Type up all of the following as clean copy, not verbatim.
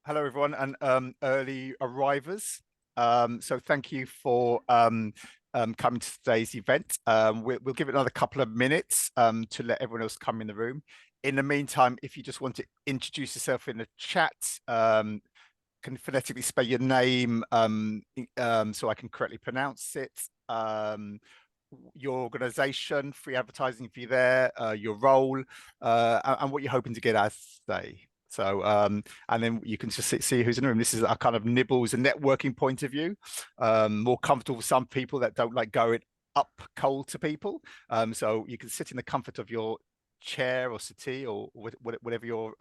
Hello, everyone, and early arrivers. So thank you for coming to today's event. We'll give it another couple of minutes to let everyone else come in the room. In the meantime, if you just want to introduce yourself in the chat, can phonetically spell your name so I can correctly pronounce it. Your organization, free advertising if you're there, your role, and what you're hoping to get out of today. So, and then you can just see who's in the room. This is a kind of nibbles and networking point of view. More comfortable for some people that don't like going up cold to people. So you can sit in the comfort of your chair or settee or whatever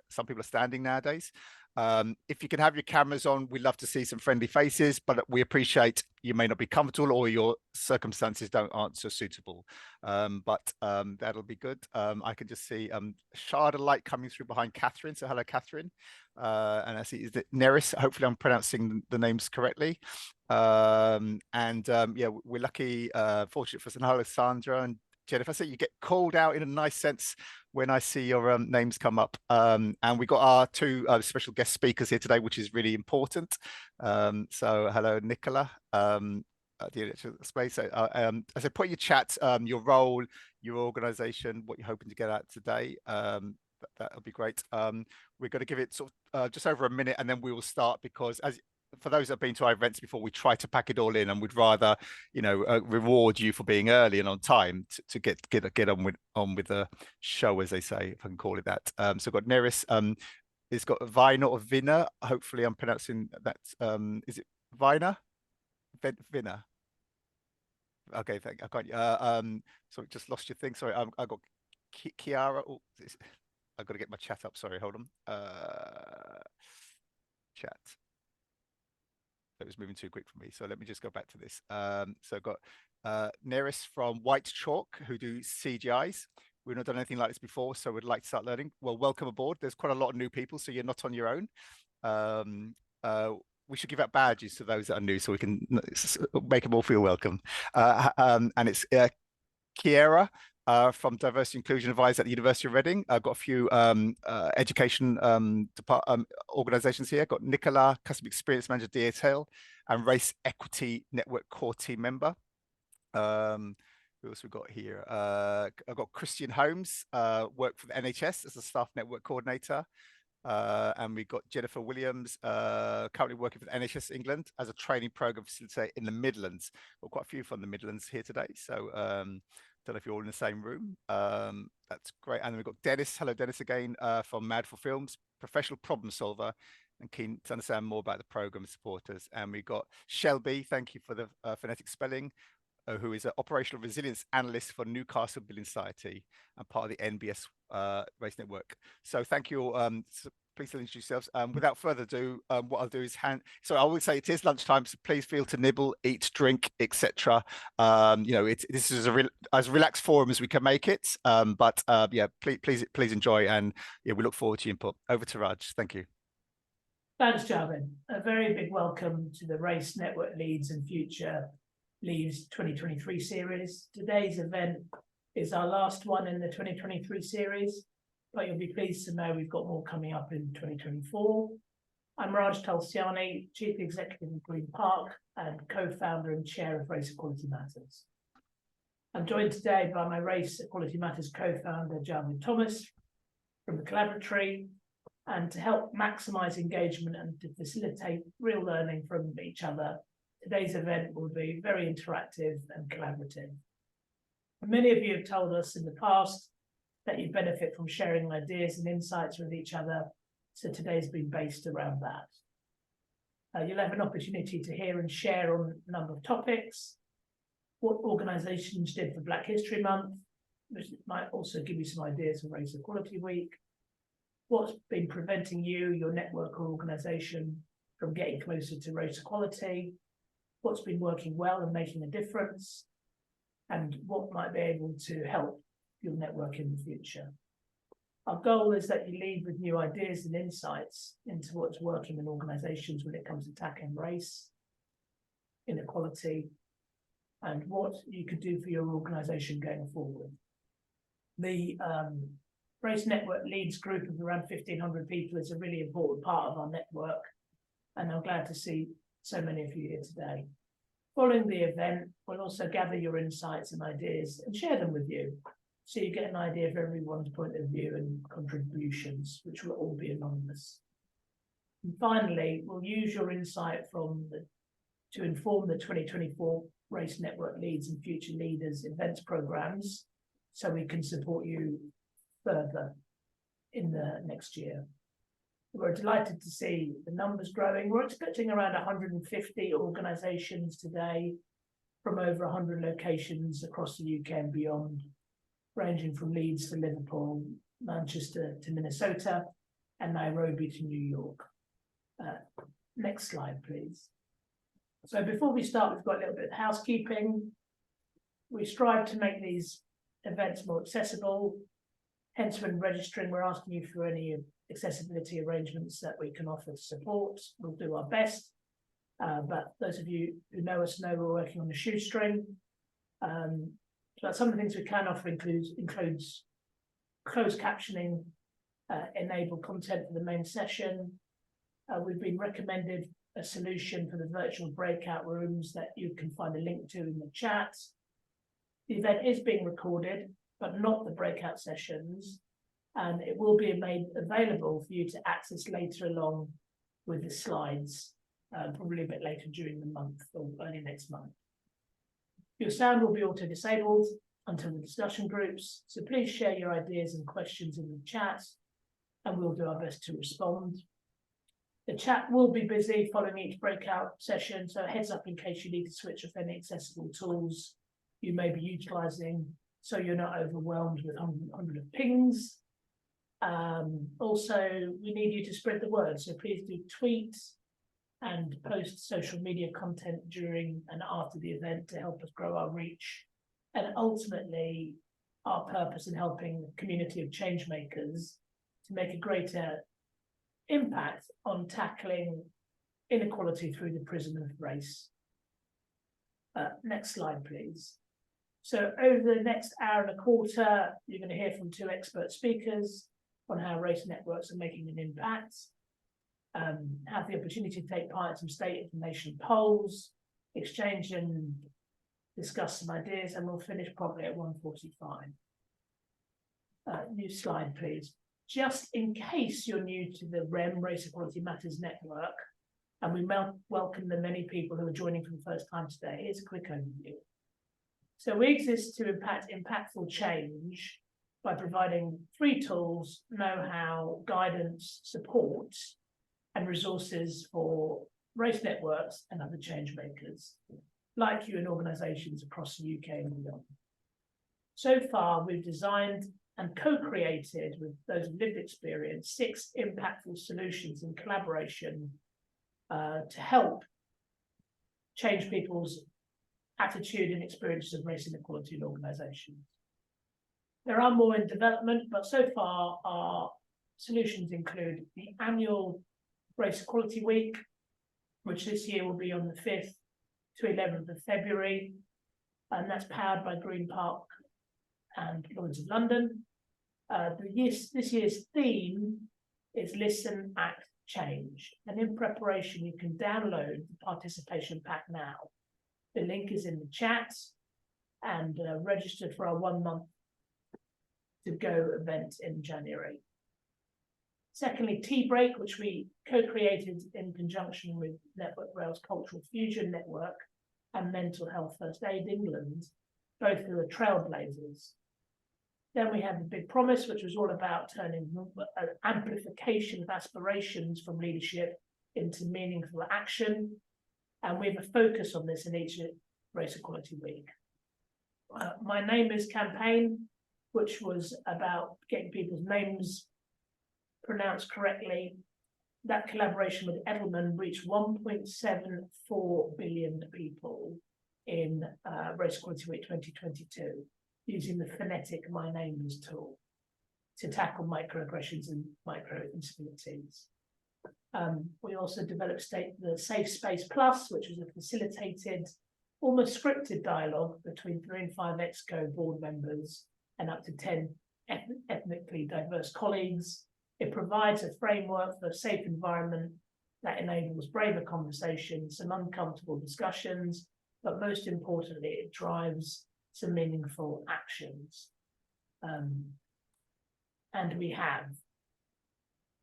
some people are standing nowadays. If you can have your cameras on, we'd love to see some friendly faces, but we appreciate you may not be comfortable or your circumstances aren't so suitable. But that'll be good. I can just see shard of light coming through behind Catherine. So hello, Catherine. And I see, is it Neris? Hopefully I'm pronouncing the names correctly. Yeah, we're lucky, fortunate for hello, Sandra and Jennifer. So you get called out in a nice sense when I see your names come up. And we got our two special guest speakers here today, which is really important. So hello, Nicola. The space. So, as I put in your chat, your role, your organization, what you're hoping to get out today. That'll be great. We're going to give it sort of just over a minute, and then we will start because for those that have been to our events before, we try to pack it all in, and we'd rather, reward you for being early and on time to get on with the show, as they say, if I can call it that. So we've got Neris. It's got Vina or Vina. Hopefully, I'm pronouncing that. Is it Vina? Vina. Okay, thank you. I can't. So just lost your thing. Sorry, I got Kiara. Oh, I've got to get my chat up. Sorry, hold on. Chat. It was moving too quick for me. So let me just go back to this. So I've got Neris from White Chalk, who do CGIs. We've not done anything like this before, so we'd like to start learning. Well, welcome aboard. There's quite a lot of new people, so you're not on your own. We should give out badges to those that are new so we can make them all feel welcome. And it's Kiera from Diversity Inclusion Advisor at the University of Reading. I've got a few education organizations here. I've got Nicola, Customer Experience Manager, DHL, and Race Equity Network Core Team Member. Who else we got here? I've got Christian Holmes, work for the NHS as a staff network coordinator. And we've got Jennifer Williams, currently working for the NHS England as a training program facilitator in the Midlands. Got quite a few from the Midlands here today. So don't know if you're all in the same room. That's great. And then we've got Dennis. Hello, Dennis again from Mad for Films, professional problem solver and keen to understand more about the program supporters. And we've got Shelby. Thank you for the phonetic spelling. Who is an operational resilience analyst for Newcastle Building Society and part of the NBS Race Network. So thank you all. Please introduce yourselves. Without further ado, what I'll do is so I would say it is lunchtime, so please feel to nibble, eat, drink, etc. This is as relaxed forum as we can make it. Yeah, please enjoy, and yeah, we look forward to your input. Over to Raj. Thank you. Thanks, Jarvin. A very big welcome to the Race Network Leads and Future Leads 2023 series. Today's event is our last one in the 2023 series, but you'll be pleased to know we've got more coming up in 2024. I'm Raj Tulsiani, Chief Executive of Green Park and co-founder and chair of Race Equality Matters. I'm joined today by my Race Equality Matters co-founder, Jarvin Thomas, from the Collaboratory, and to help maximise engagement and to facilitate real learning from each other, today's event will be very interactive and collaborative. Many of you have told us in the past that you benefit from sharing ideas and insights with each other, so today's been based around that. You'll have an opportunity to hear and share on a number of topics, what organisations did for Black History Month, which might also give you some ideas for Race Equality Week, what's been preventing you, your network or organisation from getting closer to race equality, what's been working well and making a difference, and what might be able to help your network in the future. Our goal is that you leave with new ideas and insights into what's working in organisations when it comes to tackling race, inequality, and what you could do for your organisation going forward. The Race Network Leeds group of around 1,500 people is a really important part of our network, and I'm glad to see so many of you here today. Following the event, we'll also gather your insights and ideas and share them with you, so you get an idea of everyone's point of view and contributions, which will all be anonymous. And finally, we'll use your insight to inform the 2024 Race Network Leads and Future Leaders events programs, so we can support you further in the next year. We're delighted to see the numbers growing. We're expecting around 150 organisations today from over 100 locations across the UK and beyond, ranging from Leeds to Liverpool, Manchester to Minnesota, and Nairobi to New York. Next slide, please. So before we start, we've got a little bit of housekeeping. We strive to make these events more accessible. Hence, when registering, we're asking you for any accessibility arrangements that we can offer to support. We'll do our best. But those of you who know us know we're working on a shoestring. But some of the things we can offer includes closed captioning, enabled content for the main session. We've been recommended a solution for the virtual breakout rooms that you can find a link to in the chat. The event is being recorded, but not the breakout sessions, and it will be made available for you to access later along with the slides, probably a bit later during the month or early next month. Your sound will be auto-disabled until the discussion groups, so please share your ideas and questions in the chat, and we'll do our best to respond. The chat will be busy following each breakout session, so heads up in case you need to switch off any accessible tools you may be utilising, so you're not overwhelmed with 100 of pings. Also, we need you to spread the word, so please do tweet and post social media content during and after the event to help us grow our reach, and ultimately our purpose in helping the community of change makers to make a greater impact on tackling inequality through the prism of race. Next slide, please. So over the next hour and a quarter, you're going to hear from 2 expert speakers on how race networks are making an impact, have the opportunity to take part in some state and nation polls, exchange and discuss some ideas, and we'll finish probably at 1:45. New slide, please. Just in case you're new to the REM, Race Equality Matters Network, and we welcome the many people who are joining for the first time today, here's a quick overview. So we exist to impact impactful change by providing free tools, know-how, guidance, support, and resources for race networks and other change makers, like you in organisations across the UK and beyond. So far, we've designed and co-created with those with lived experience 6 impactful solutions in collaboration to help change people's attitude and experiences of race inequality in organisations. There are more in development, but so far our solutions include the annual Race Equality Week, which this year will be on the 5th to 11th of February, and that's powered by Green Park and Lloyd's of London. This year's theme is Listen, Act, Change, and in preparation you can download the participation pack now. The link is in the chat, and register for our 1-month to go event in January. Secondly, Tea Break, which we co-created in conjunction with Network Rail's Cultural Fusion Network and Mental Health First Aid England, both who are trailblazers. Then we had the Big Promise, which was all about turning amplification of aspirations from leadership into meaningful action. And we have a focus on this in each Race Equality Week. My Name Is campaign, which was about getting people's names pronounced correctly. That collaboration with Edelman reached 1.74 billion people in Race Equality Week 2022, using the phonetic My Name Is tool to tackle microaggressions and micro-incivility. We also developed the Safe Space Plus, which was a facilitated, almost scripted dialogue between 3 and 5 EXCO board members and up to 10 ethnically diverse colleagues. It provides a framework for a safe environment that enables braver conversations, some uncomfortable discussions, but most importantly, it drives some meaningful actions. And we have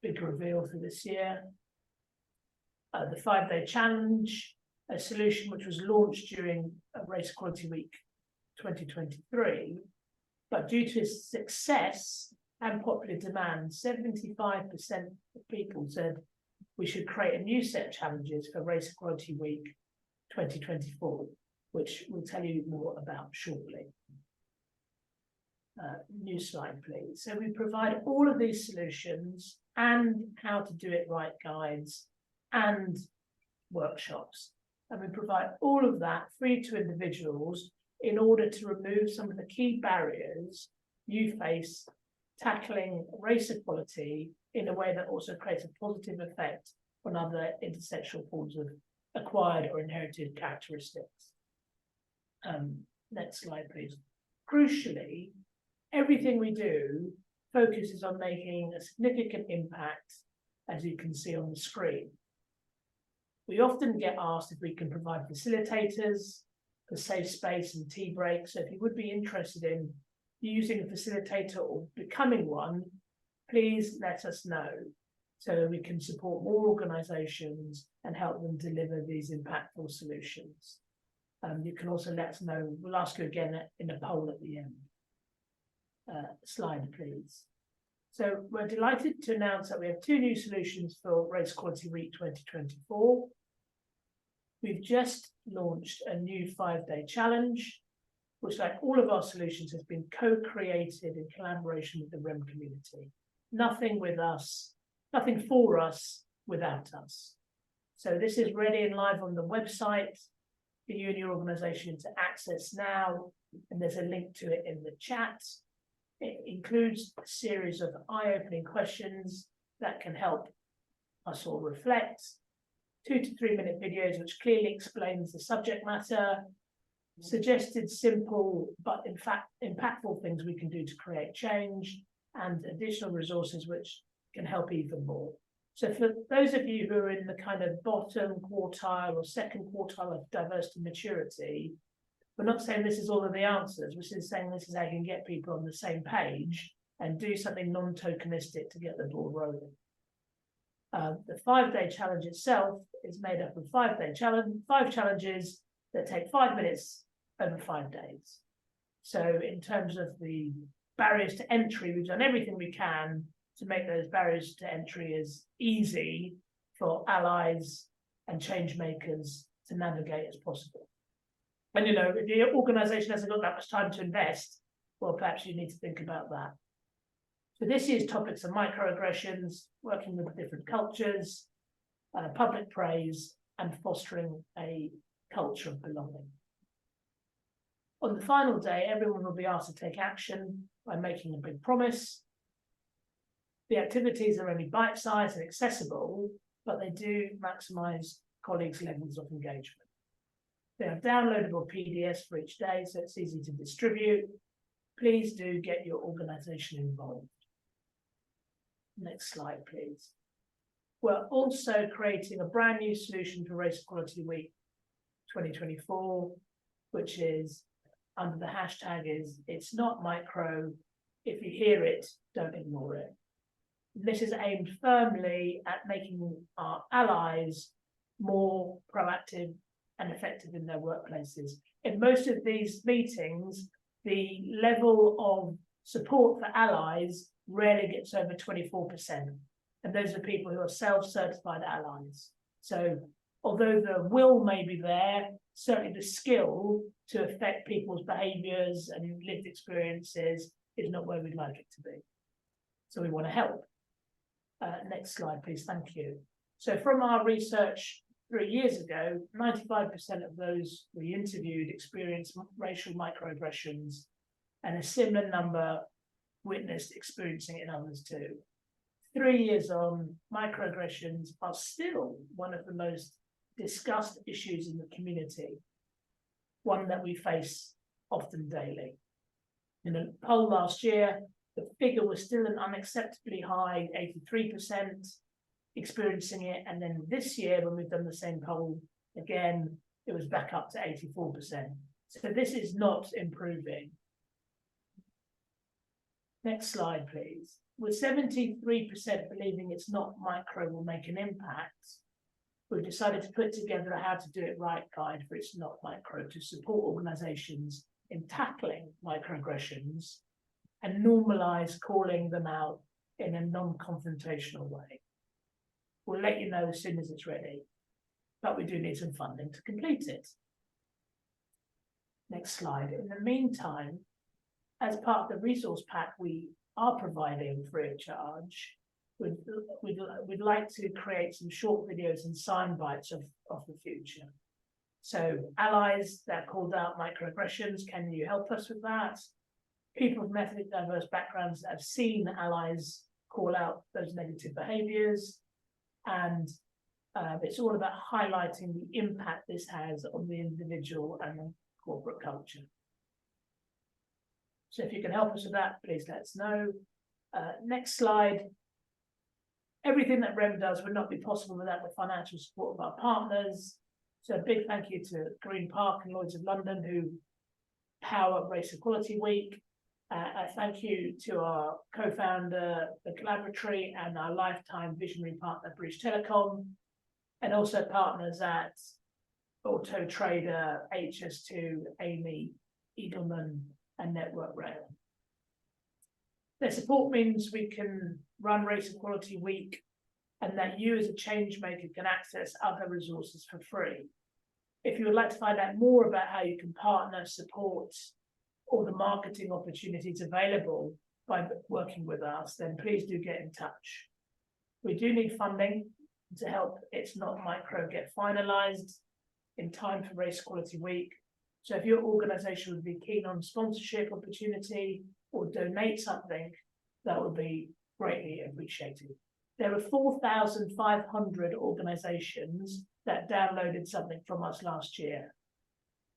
big reveal for this year. The 5-day challenge, a solution which was launched during Race Equality Week 2023, but due to its success and popular demand, 75% of people said we should create a new set of challenges for Race Equality Week 2024, which we'll tell you more about shortly. New slide, please. So we provide all of these solutions and how to do it right guides and workshops. And we provide all of that free to individuals in order to remove some of the key barriers you face tackling race equality in a way that also creates a positive effect on other intersectional forms of acquired or inherited characteristics. Next slide, please. Crucially, everything we do focuses on making a significant impact, as you can see on the screen. We often get asked if we can provide facilitators for safe space and tea breaks. So if you would be interested in using a facilitator or becoming one, please let us know so we can support more organisations and help them deliver these impactful solutions. You can also let us know. We'll ask you again in a poll at the end. Slide, please. So we're delighted to announce that we have 2 new solutions for Race Equality Week 2024. We've just launched a new 5-day challenge, which, like all of our solutions, has been co-created in collaboration with the REM community. Nothing with us, nothing for us without us. So this is ready and live on the website for you and your organisation to access now, and there's a link to it in the chat. It includes a series of eye-opening questions that can help us all reflect, 2 to 3 minute videos which clearly explains the subject matter, suggested simple but in fact impactful things we can do to create change, and additional resources which can help even more. So for those of you who are in the kind of bottom quartile or second quartile of diversity maturity, we're not saying this is all of the answers. We're just saying this is how you can get people on the same page and do something non-tokenistic to get the ball rolling. The 5-day challenge itself is made up of 5 challenges that take 5 minutes over 5 days. So in terms of the barriers to entry, we've done everything we can to make those barriers to entry as easy for allies and change makers to navigate as possible. And, you know, if your organisation hasn't got that much time to invest, well, perhaps you need to think about that. So this year's topics are microaggressions, working with different cultures, public praise, and fostering a culture of belonging. On the final day, everyone will be asked to take action by making a big promise. The activities are only bite-sized and accessible, but they do maximise colleagues' levels of engagement. They are downloadable PDFs for each day, so it's easy to distribute. Please do get your organisation involved. Next slide, please. We're also creating a brand new solution for Race Equality Week 2024, which is under the hashtag is "It's Not Micro. If you hear it, don't ignore it." This is aimed firmly at making our allies more proactive and effective in their workplaces. In most of these meetings, the level of support for allies rarely gets over 24%. And those are people who are self-certified allies. So although the will may be there, certainly the skill to affect people's behaviours and lived experiences is not where we'd like it to be. So we want to help. Next slide, please. Thank you. So from our research 3 years ago, 95% of those we interviewed experienced racial microaggressions, and a similar number witnessed experiencing it in others too. 3 years on, microaggressions are still one of the most discussed issues in the community, one that we face often daily. In a poll last year, the figure was still an unacceptably high 83% experiencing it. And then this year, when we've done the same poll again, it was back up to 84%. So this is not improving. Next slide, please. With 73% believing it's not micro will make an impact, we've decided to put together a how to do it right guide for It's Not Micro to support organizations in tackling microaggressions and normalize calling them out in a non-confrontational way. We'll let you know as soon as it's ready, but we do need some funding to complete it. Next slide. In the meantime, as part of the resource pack we are providing free of charge, we'd like to create some short videos and sound bites of the future. So allies that called out microaggressions, can you help us with that? People from ethnically diverse backgrounds that have seen allies call out those negative behaviors. And it's all about highlighting the impact this has on the individual and the corporate culture. So if you can help us with that, please let us know. Next slide. Everything that REM does would not be possible without the financial support of our partners. So a big thank you to Green Park and Lloyds of London, who power Race Equality Week. A thank you to our co-founder, The Collaboratory, and our lifetime visionary partner, British Telecom, and also partners at Auto Trader, HS2, Amy, Eagleman, and Network Rail. Their support means we can run Race Equality Week and that you as a change maker can access other resources for free. If you would like to find out more about how you can partner, support, or the marketing opportunities available by working with us, then please do get in touch. We do need funding to help It's Not Micro get finalized in time for Race Equality Week. So if your organization would be keen on sponsorship opportunity or donate something, that would be greatly appreciated. There were 4,500 organizations that downloaded something from us last year.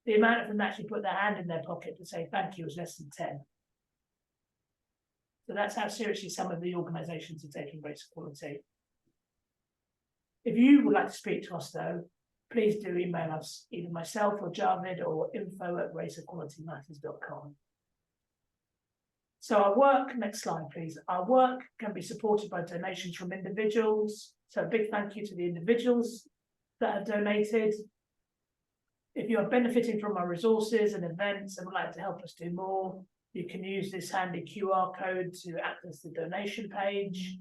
The amount of them actually put their hand in their pocket to say thank you was less than 10. So that's how seriously some of the organizations are taking race equality. If you would like to speak to us though, please do email us, either myself or Javid, or info@raceequalitymatters.com. So our work, next slide please. Our work can be supported by donations from individuals. So a big thank you to the individuals that have donated. If you are benefiting from our resources and events and would like to help us do more, you can use this handy QR code to access the donation page.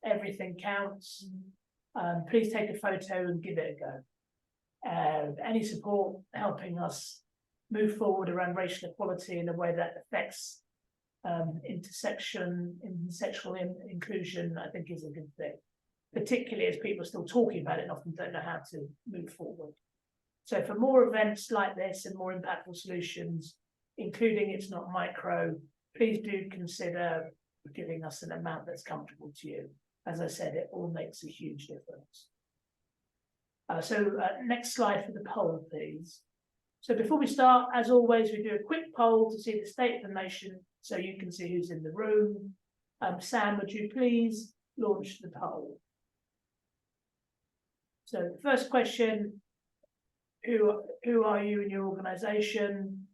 Everything counts. Please take a photo and give it a go. Any support helping us move forward around racial equality in a way that affects intersectional inclusion, I think is a good thing, particularly as people are still talking about it and often don't know how to move forward. So for more events like this and more impactful solutions, including It's Not Micro, please do consider giving us an amount that's comfortable to you. As I said, it all makes a huge difference. Next slide for the poll, please. So before we start, as always, we do a quick poll to see the state of the nation so you can see who's in the room. Sam, would you please launch the poll? So the first question, who are you in your organization?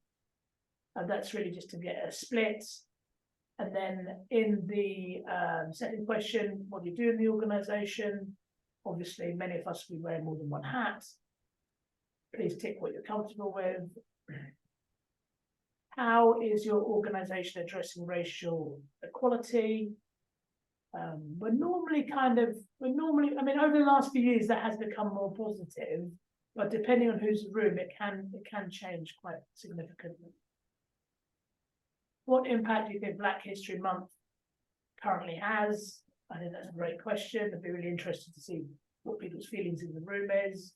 That's really just to get a split. And then in the second question, what do you do in the organization? Obviously, many of us will be wearing more than one hat. Please tick what you're comfortable with. How is your organization addressing racial equality? We're normally, I mean, over the last few years, that has become more positive, but depending on who's in the room, it can change quite significantly. What impact do you think Black History Month currently has? I think that's a great question. I'd be really interested to see what people's feelings in the room is.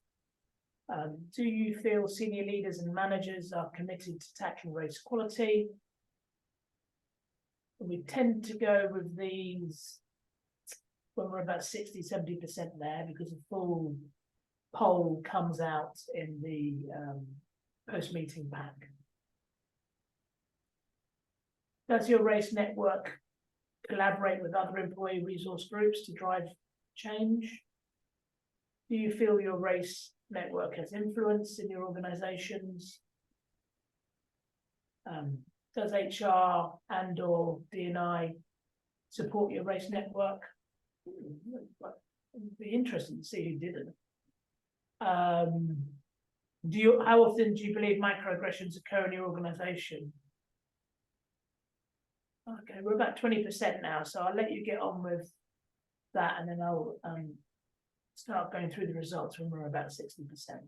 Do you feel senior leaders and managers are committed to tackling race equality? And we tend to go with these when we're about 60, 70% there, because a full poll comes out in the post-meeting pack. Does your race network collaborate with other employee resource groups to drive change? Do you feel your race network has influence in your organizations? Does HR and/or D&I support your race network? It'd be interesting to see who didn't. How often do you believe microaggressions occur in your organization? Okay, we're about 20% now, so I'll let you get on with that, and then I'll start going through the results when we're about 60%.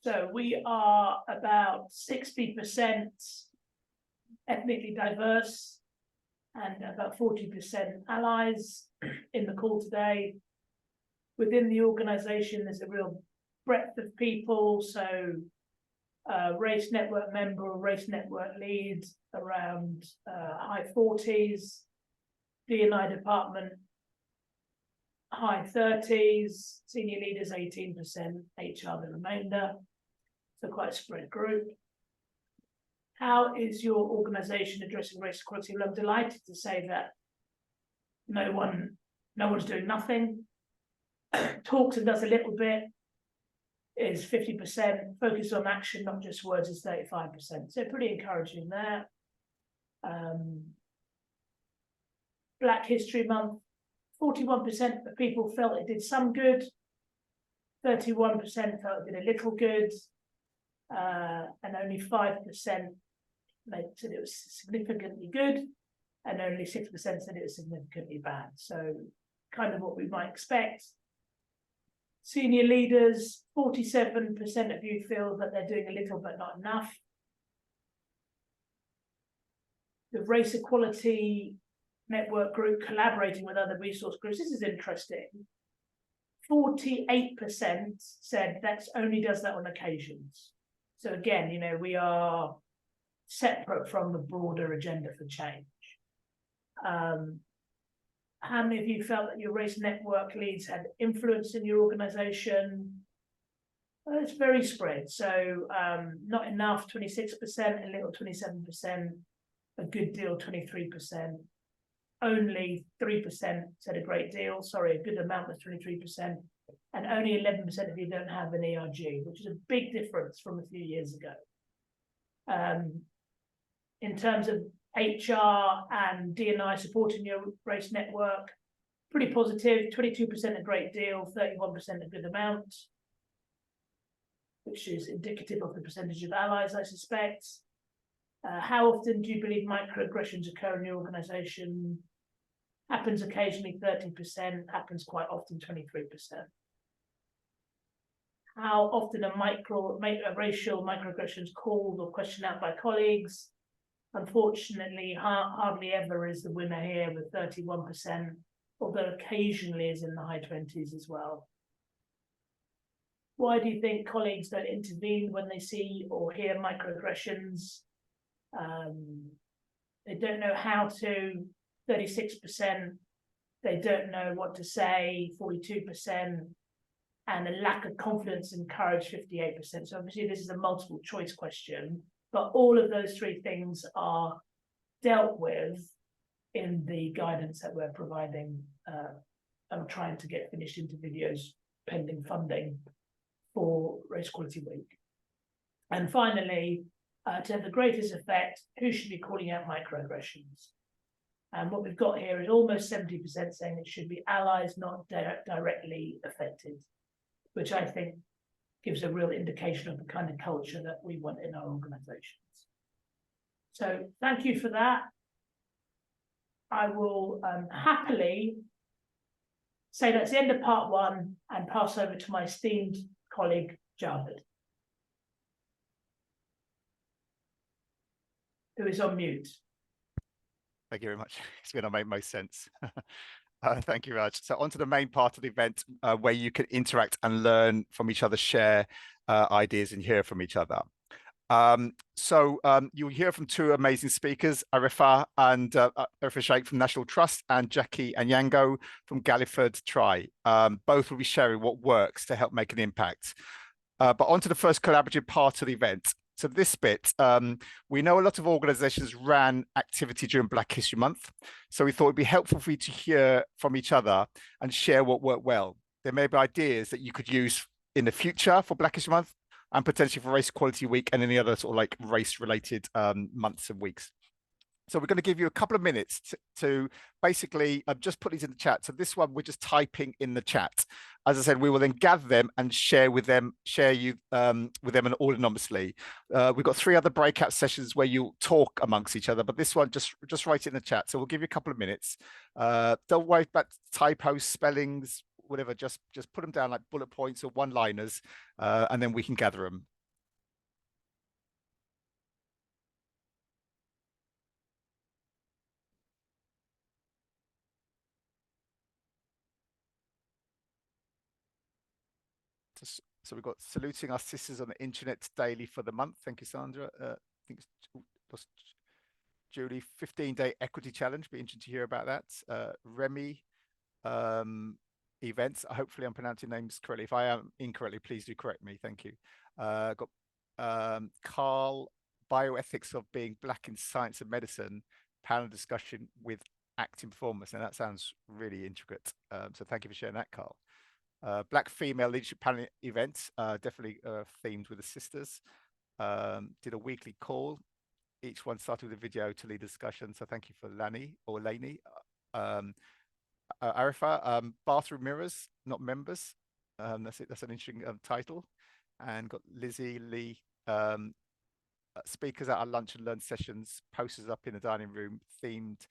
So we are about 60% ethnically diverse and about 40% allies in the call today. Within the organization, there's a real breadth of people. So race network member or race network lead around high 40s, D&I department high 30s, senior leaders 18%, HR the remainder. So quite a spread group. How is your organization addressing race equality? Well, I'm delighted to say that no one's doing nothing. Talks and does a little bit is 50%. Focus on action, not just words, is 35%. So pretty encouraging there. Black History Month, 41% of people felt it did some good. 31% felt it did a little good. And only 5% said it was significantly good, and only 6% said it was significantly bad. So kind of what we might expect. Senior leaders, 47% of you feel that they're doing a little but not enough. The Race Equality Network group collaborating with other resource groups. This is interesting. 48% said that only does that on occasions. So again, you know, we are separate from the broader agenda for change. How many of you felt that your race network leads had influence in your organization? Well, it's very spread. So not enough, 26%, a little, 27%, a good deal, 23%. Only 3% said a great deal. Sorry, a good amount was 23%. And only 11% of you don't have an ERG, which is a big difference from a few years ago. In terms of HR and D&I supporting your race network, pretty positive, 22% a great deal, 31% a good amount, which is indicative of the percentage of allies, I suspect. How often do you believe microaggressions occur in your organization? Happens occasionally, 30%, happens quite often, 23%. How often are racial microaggressions called or questioned out by colleagues? Unfortunately, hardly ever is the winner here with 31%, although occasionally is in the high 20s as well. Why do you think colleagues don't intervene when they see or hear microaggressions? They don't know how to, 36%. They don't know what to say, 42%. And a lack of confidence and courage, 58%. So obviously this is a multiple choice question, but all of those three things are dealt with in the guidance that we're providing. I'm trying to get finished into videos pending funding for Race Equality Week. And finally, to have the greatest effect, who should be calling out microaggressions? And what we've got here is almost 70% saying it should be allies not directly affected, which I think gives a real indication of the kind of culture that we want in our organizations. So thank you for that. I will happily say that's the end of part one and pass over to my esteemed colleague, Javed, who is on mute. Thank you very much. It's going to make most sense. Thank you, Raj. So on to the main part of the event where you can interact and learn from each other, share ideas and hear from each other. You'll hear from two amazing speakers, Arifa Sheikh from National Trust and Jackie Anyango from Galliford Try. Both will be sharing what works to help make an impact. But on to the first collaborative part of the event. So this bit, we know a lot of organizations ran activity during Black History Month. So we thought it'd be helpful for you to hear from each other and share what worked well. There may be ideas that you could use in the future for Black History Month and potentially for Race Equality Week and any other sort of like race related months and weeks. So we're going to give you a couple of minutes to basically just put these in the chat. So this one, we're just typing in the chat. As I said, we will then gather them and share with them, with them and all anonymously. We've got 3 other breakout sessions where you talk amongst each other, but this one, just write it in the chat. So we'll give you a couple of minutes. Don't worry about typos, spellings, whatever. Just put them down like bullet points or one-liners, and then we can gather them. So we've got saluting our sisters on the internet daily for the month. Thank you, Sandra. I think it's Julie, 15-day equity challenge. Be interested to hear about that. Remy, events. Hopefully I'm pronouncing names correctly. If I am incorrectly, please do correct me. Thank you. Got Carl, bioethics of being Black in science and medicine, panel discussion with acting performance. And that sounds really intricate. So thank you for sharing that, Carl. Black female leadership panel event, definitely themed with the sisters. Did a weekly call. Each one started with a video to lead a discussion. So thank you for Lani or Laney. Arifa, bathroom mirrors, not members. That's it. That's an interesting title. And got Lizzie Lee, speakers at our lunch and learn sessions, posters up in the dining room, themed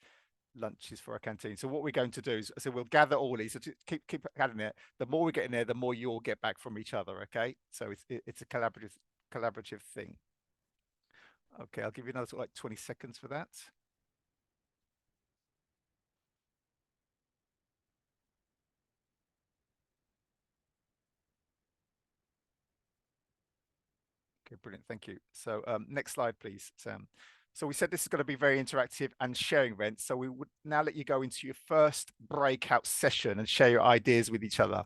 lunches for our canteen. So what we're going to do is, so we'll gather all these. So keep adding it. The more we get in there, the more you all get back from each other. Okay, so it's a collaborative thing. Okay, I'll give you another sort of like 20 seconds for that. Okay, brilliant. Thank you. So next slide, please, Sam. So we said this is going to be very interactive and sharing event. So we would now let you go into your first breakout session and share your ideas with each other.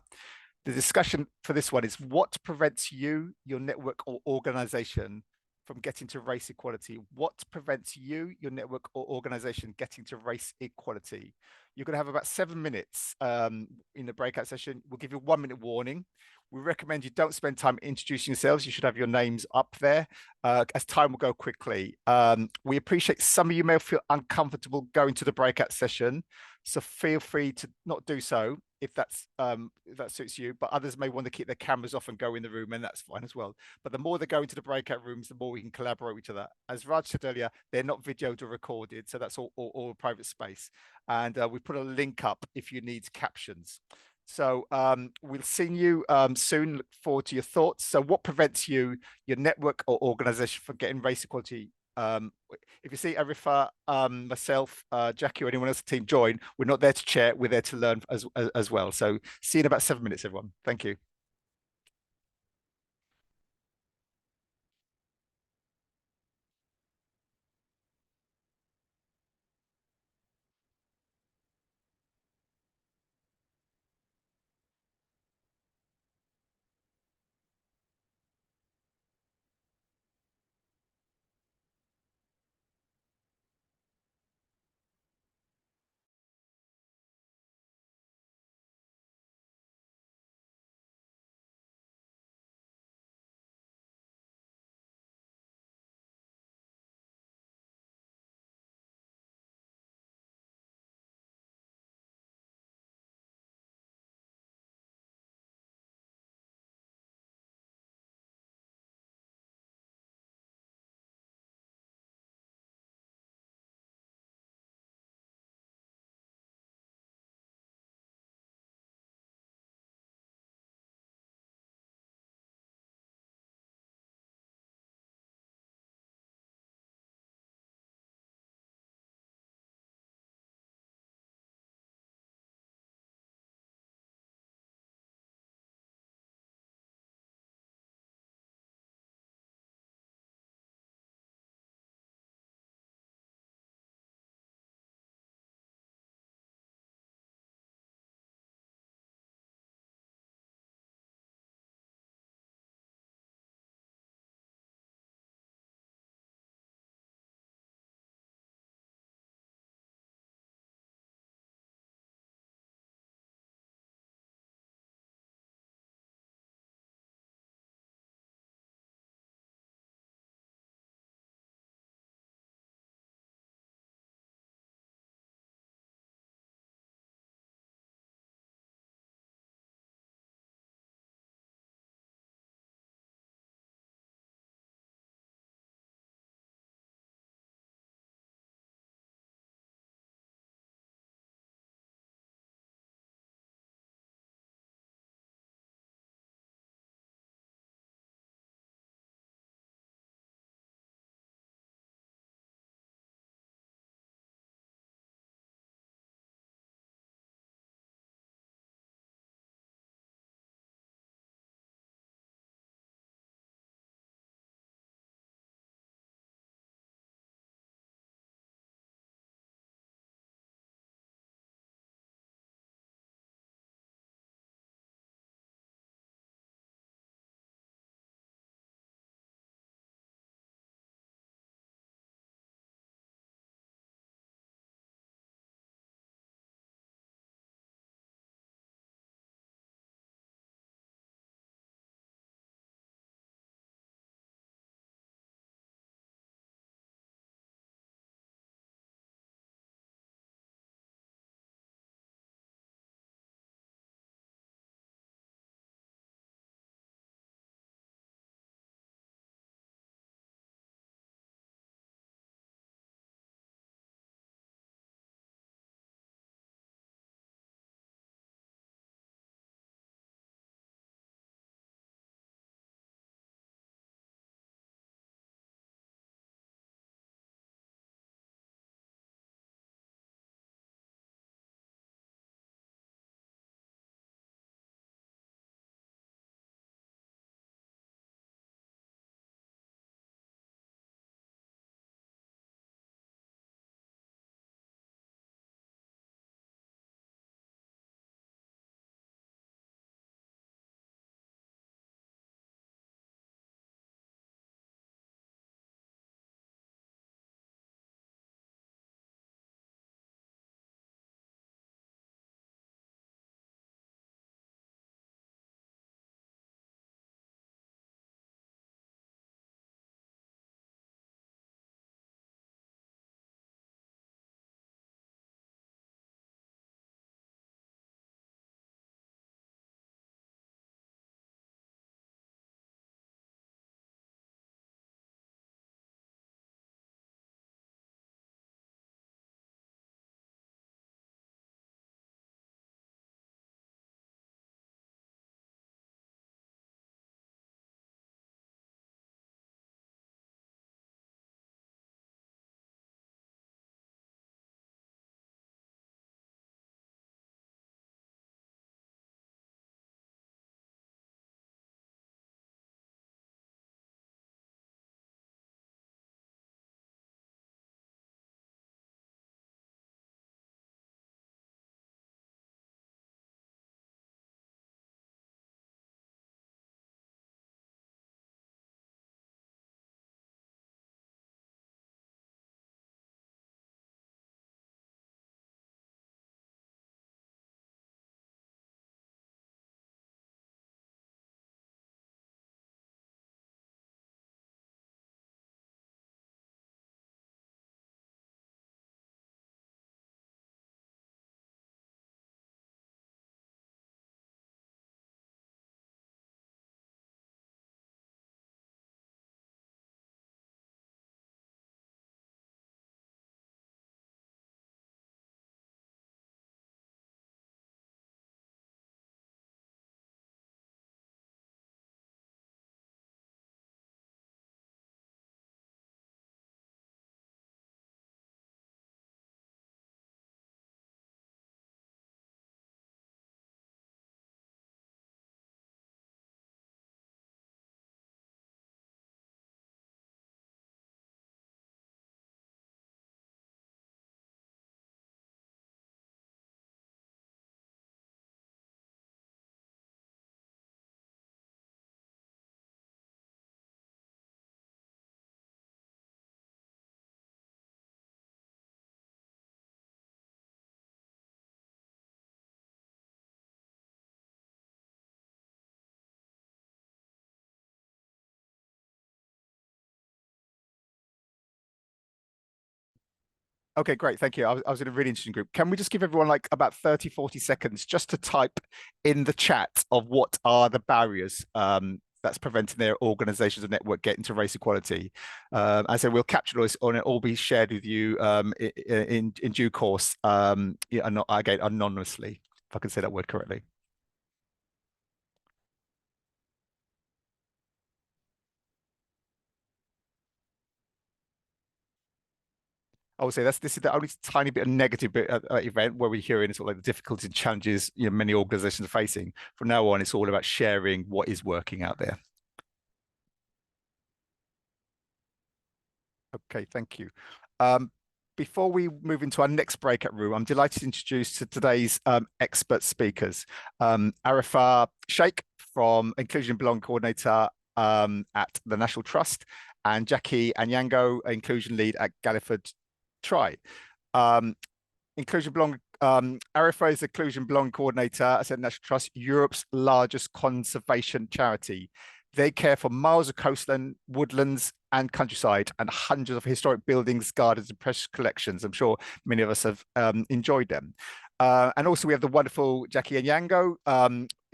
The discussion for this one is what prevents you, your network or organization from getting to race equality? What prevents you, your network or organization getting to race equality? You're going to have about 7 minutes in the breakout session. We'll give you a 1-minute warning. We recommend you don't spend time introducing yourselves. You should have your names up there as time will go quickly. We appreciate some of you may feel uncomfortable going to the breakout session. So feel free to not do so if that suits you, but others may want to keep their cameras off and go in the room, and that's fine as well. But the more they go into the breakout rooms, the more we can collaborate with each other. As Raj said earlier, they're not videoed or recorded, so that's all private space. And we put a link up if you need captions. So we'll see you soon. Look forward to your thoughts. So what prevents you, your network or organization from getting race equality? If you see Arifa, myself, Jackie, or anyone else on the team join, we're not there to chair, we're there to learn as well. So see you in about 7 minutes, everyone. Thank you. Okay, great. Thank you. I was in a really interesting group. Can we just give everyone like about 30, 40 seconds just to type in the chat of what are the barriers that's preventing their organizations and network getting to race equality? I said we'll capture those and it all be shared with you in due course, yeah, again, anonymously, if I can say that word correctly. I would say this is the only tiny bit of negative bit event where we're hearing sort of like the difficulties and challenges many organizations are facing. From now on, it's all about sharing what is working out there. Okay, thank you. Before we move into our next breakout room, I'm delighted to introduce to today's expert speakers. Arifa Sheikh from Inclusion and Belonging Coordinator at the National Trust, and Jackie Anyango, Inclusion Lead at Galliford Try. Inclusion Belonging, Arifa is the Inclusion Belonging Coordinator at the National Trust, Europe's largest conservation charity. They care for miles of coastline, woodlands, and countryside, and hundreds of historic buildings, gardens, and precious collections. I'm sure many of us have enjoyed them. And also we have the wonderful Jackie Anyango,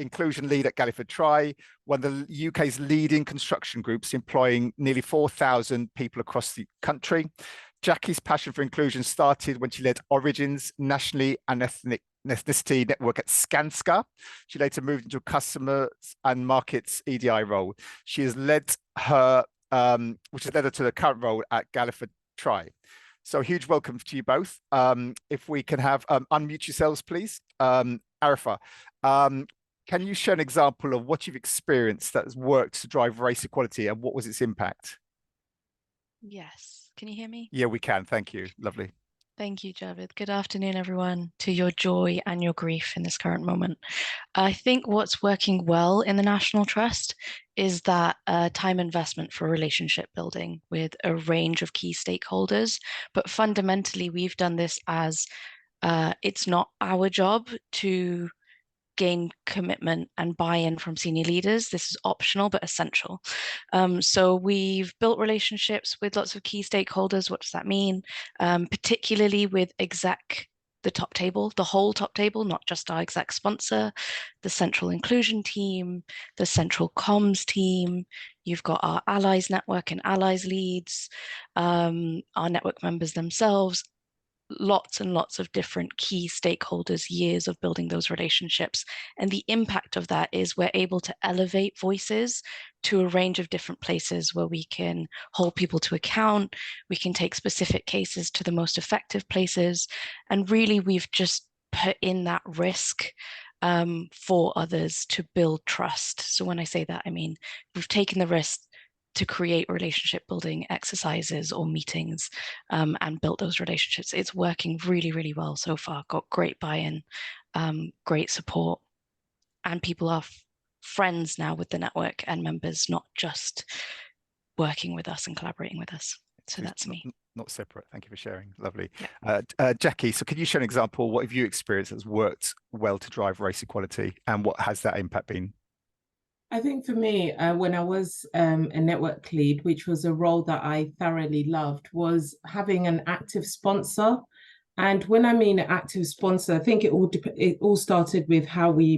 Inclusion Lead at Galliford Try, one of the UK's leading construction groups employing nearly 4,000 people across the country. Jackie's passion for inclusion started when she led Origins nationally and ethnicity network at Skanska. She later moved into a customers and markets EDI role. She has led her, which has led her to the current role at Galliford Try. So a huge welcome to you both. If we can have unmute yourselves, please. Arifa, can you share an example of what you've experienced that has worked to drive race equality and what was its impact? Yes. Can you hear me? Yeah, we can. Thank you. Lovely. Thank you, Javed. Good afternoon, everyone, to your joy and your grief in this current moment. I think what's working well in the National Trust is that time investment for relationship building with a range of key stakeholders. But fundamentally, we've done this as it's not our job to gain commitment and buy-in from senior leaders. This is optional but essential. So we've built relationships with lots of key stakeholders. What does that mean? Particularly with the top table, the whole top table, not just our exec sponsor, the central inclusion team, the central comms team. You've got our allies network and allies leads, our network members themselves, lots and lots of different key stakeholders, years of building those relationships. And the impact of that is we're able to elevate voices to a range of different places where we can hold people to account, we can take specific cases to the most effective places. And really, we've just put in that risk for others to build trust. So when I say that, I mean, we've taken the risk to create relationship building exercises or meetings and built those relationships. It's working really, really well so far. Got great buy-in, great support, and people are friends now with the network and members, not just working with us and collaborating with us. So that's me. Not separate. Thank you for sharing. Lovely. Yeah. Jackie, so can you share an example? What have you experienced that's worked well to drive race equality, and what has that impact been? I think for me, when I was a network lead, which was a role that I thoroughly loved, was having an active sponsor. And when I mean an active sponsor, I think it all started with how we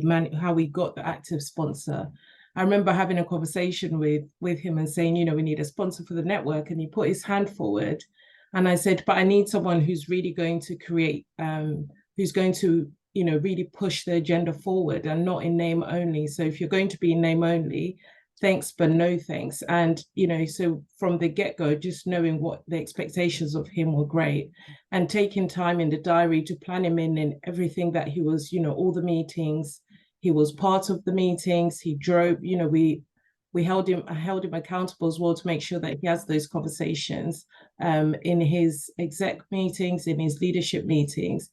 got the active sponsor. I remember having a conversation with him and saying, we need a sponsor for the network, and he put his hand forward, and I said, but I need someone who's really going to create, who's going to really push the agenda forward and not in name only. So if you're going to be in name only, thanks, but no thanks. And, so from the get-go, just knowing what the expectations of him were great, and taking time in the diary to plan him in everything that he was, all the meetings, he was part of the meetings, he drove, we held him accountable as well to make sure that he has those conversations in his exec meetings, in his leadership meetings,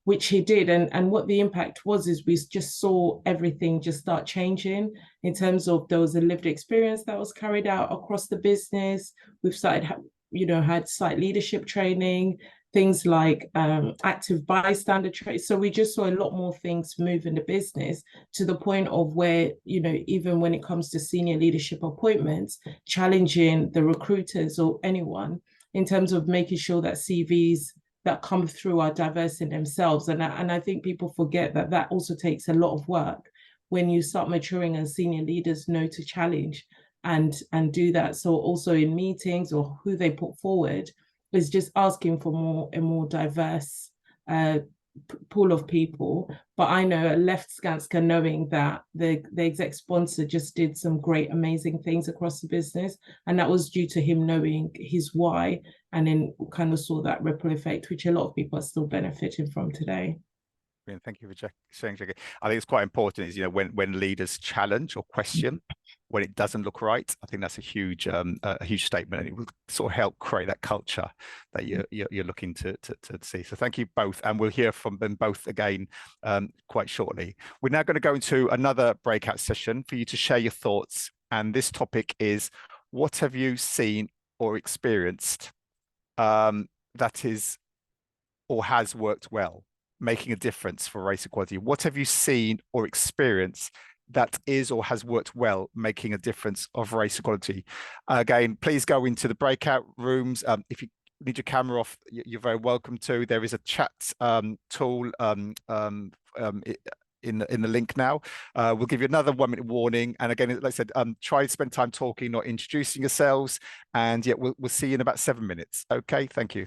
which he did. And what the impact was is we just saw everything just start changing in terms of there was a lived experience that was carried out across the business. We've started, had site leadership training, things like active bystander training. So we just saw a lot more things move in the business to the point of where, even when it comes to senior leadership appointments, challenging the recruiters or anyone in terms of making sure that CVs that come through are diverse in themselves. And I think people forget that that also takes a lot of work when you start maturing and senior leaders know to challenge and do that. So also in meetings or who they put forward is just asking for a more diverse pool of people. But I know left Skanska knowing that the exec sponsor just did some great, amazing things across the business. And that was due to him knowing his why, and then kind of saw that ripple effect, which a lot of people are still benefiting from today. Thank you for sharing, Jackie. I think it's quite important is, when leaders challenge or question when it doesn't look right. I think that's a huge statement, and it will sort of help create that culture that you're looking to see. So thank you both, and we'll hear from them both again quite shortly. We're now going to go into another breakout session for you to share your thoughts, and this topic is, what have you seen or experienced that is or has worked well, making a difference for race equality? What have you seen or experienced that is or has worked well, making a difference of race equality? Again, please go into the breakout rooms. If you need your camera off, you're very welcome to. There is a chat tool in the link now. We'll give you another 1 minute warning. And again, like I said, try to spend time talking, not introducing yourselves. And yeah, we'll see you in about 7 minutes. Okay, thank you.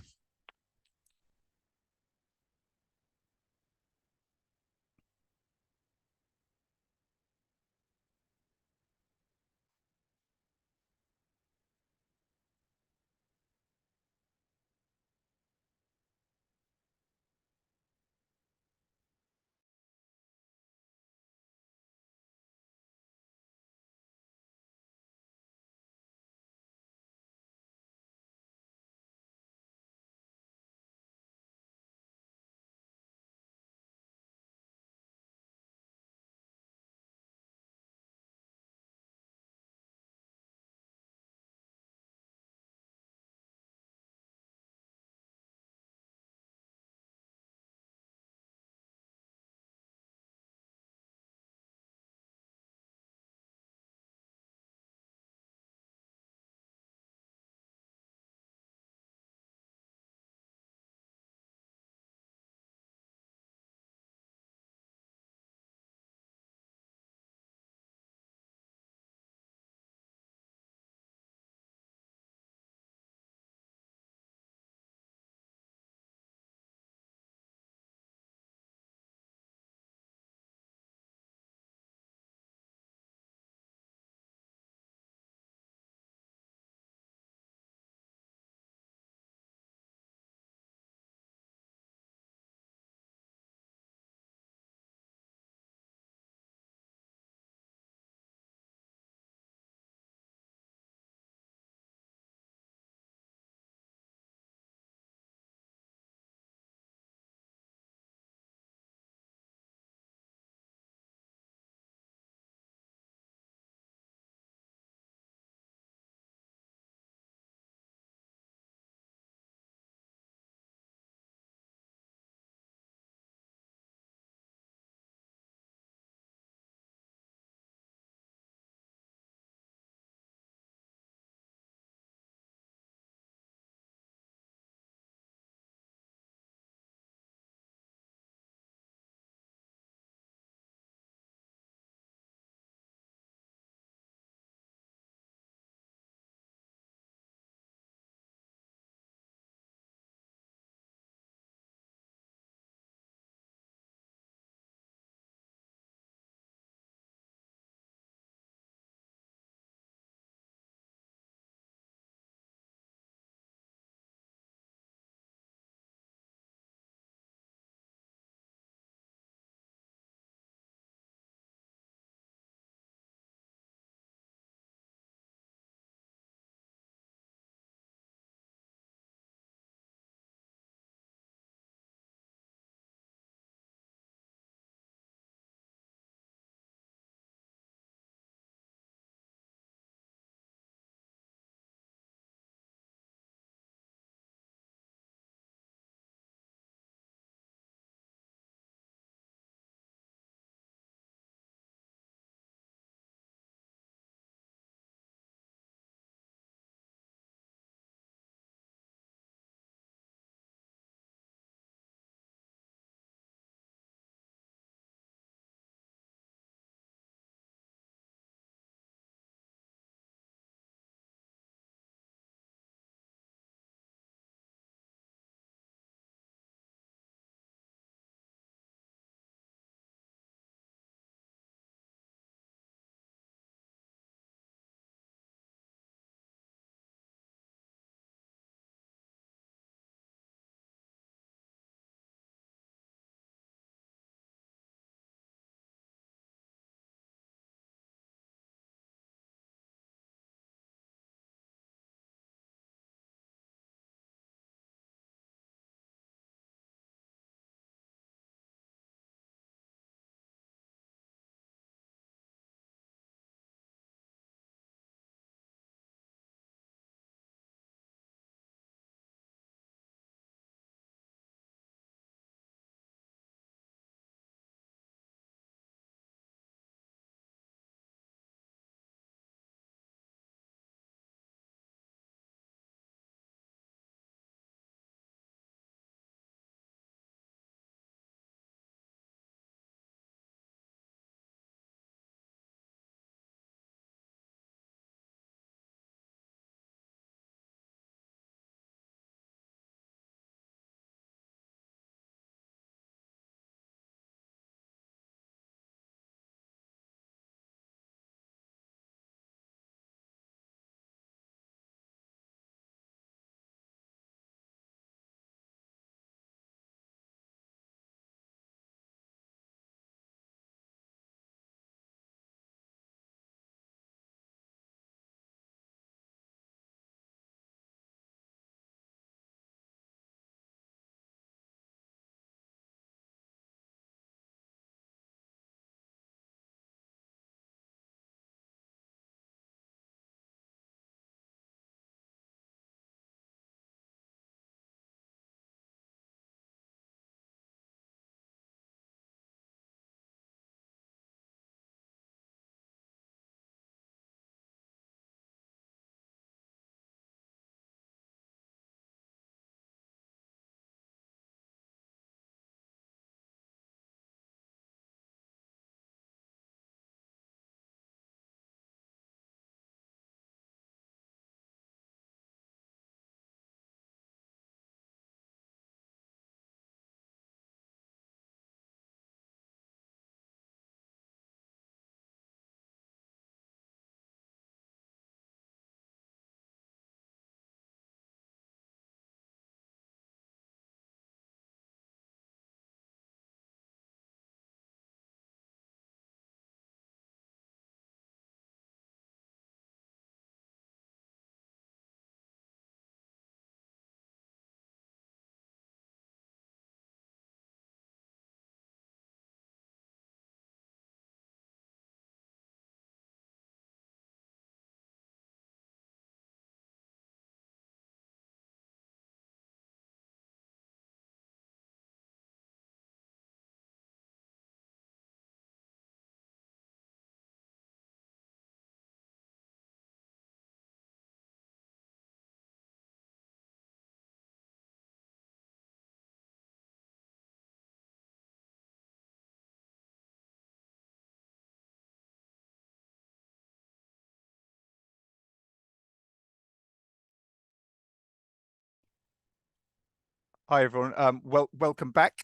Hi everyone. Welcome back.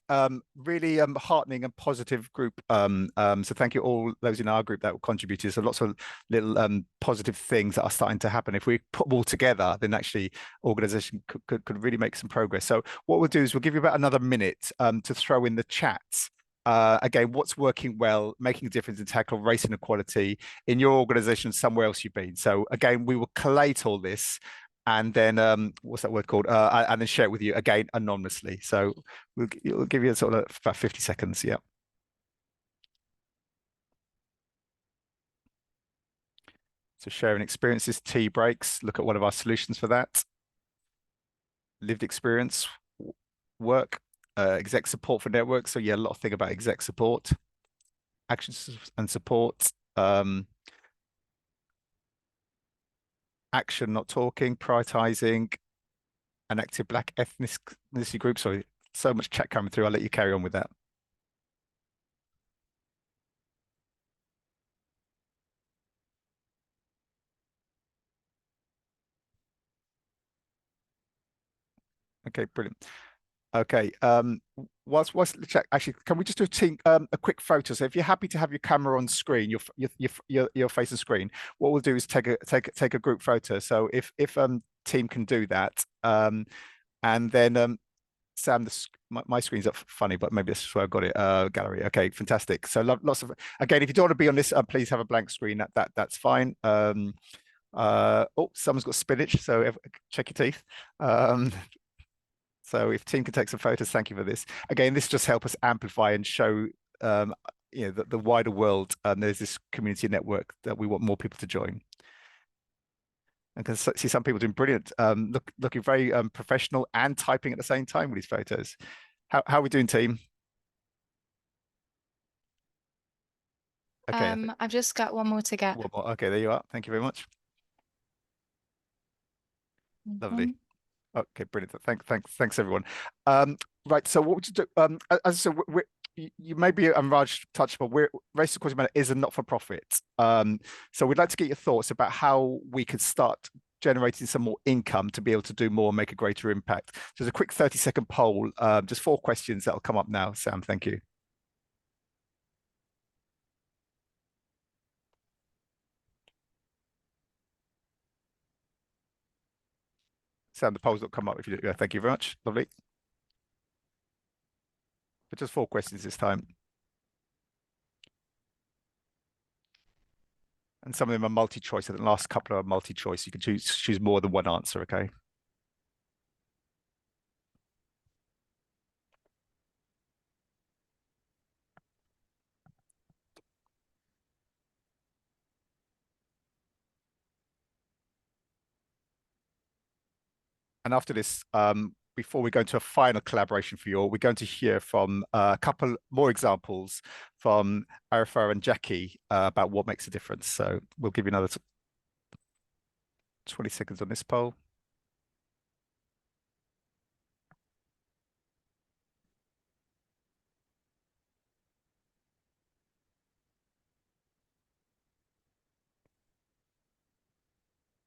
Really heartening and positive group. So thank you all those in our group that contributed. So lots of little positive things that are starting to happen. If we put them all together, then actually organization could really make some progress. So what we'll do is we'll give you about another minute to throw in the chat. Again, what's working well, making a difference in tackle race inequality in your organization, somewhere else you've been. So again, we will collate all this and then what's that word called? And then share it with you again anonymously. So we'll give you sort of about 50 seconds. Yeah. So sharing experiences, tea breaks, look at one of our solutions for that. Lived experience, work, exec support for networks. So yeah, a lot of thing about exec support, actions and support, action, not talking, prioritizing, an active Black ethnicity group. Sorry, so much chat coming through. I'll let you carry on with that. Okay, brilliant. Okay, whilst the chat, actually, can we just do a quick photo? So if you're happy to have your camera on screen, your face on screen, what we'll do is take a group photo. So if team can do that, and then Sam, my screen's up funny, but maybe this is where I got it. Gallery. Okay, fantastic. So lots of, again, if you don't want to be on this, please have a blank screen. That's fine. Oh, someone's got spinach, so check your teeth. So if team can take some photos, thank you for this. Again, this just help us amplify and show the wider world. There's this community network that we want more people to join. And can see some people doing brilliant, looking very professional and typing at the same time with these photos. How are we doing, team? Okay. I've just got one more to get. One more. Okay, there you are. Thank you very much. Lovely. Okay, brilliant. Thanks everyone. Right. So what would you do? As I said, you may be Raj touched, but Race Equality Matter is a not-for-profit. So we'd like to get your thoughts about how we could start generating some more income to be able to do more and make a greater impact. Just a quick 30-second poll, just 4 questions that'll come up now. Sam, thank you. Sam, the polls will come up if you do. Yeah, thank you very much. Lovely. But just 4 questions this time. And some of them are multi-choice. So the last couple are multi-choice. You can choose more than one answer, okay? And after this, before we go into a final collaboration for you all, we're going to hear from a couple more examples from Arifa and Jackie about what makes a difference. So we'll give you another 20 seconds on this poll.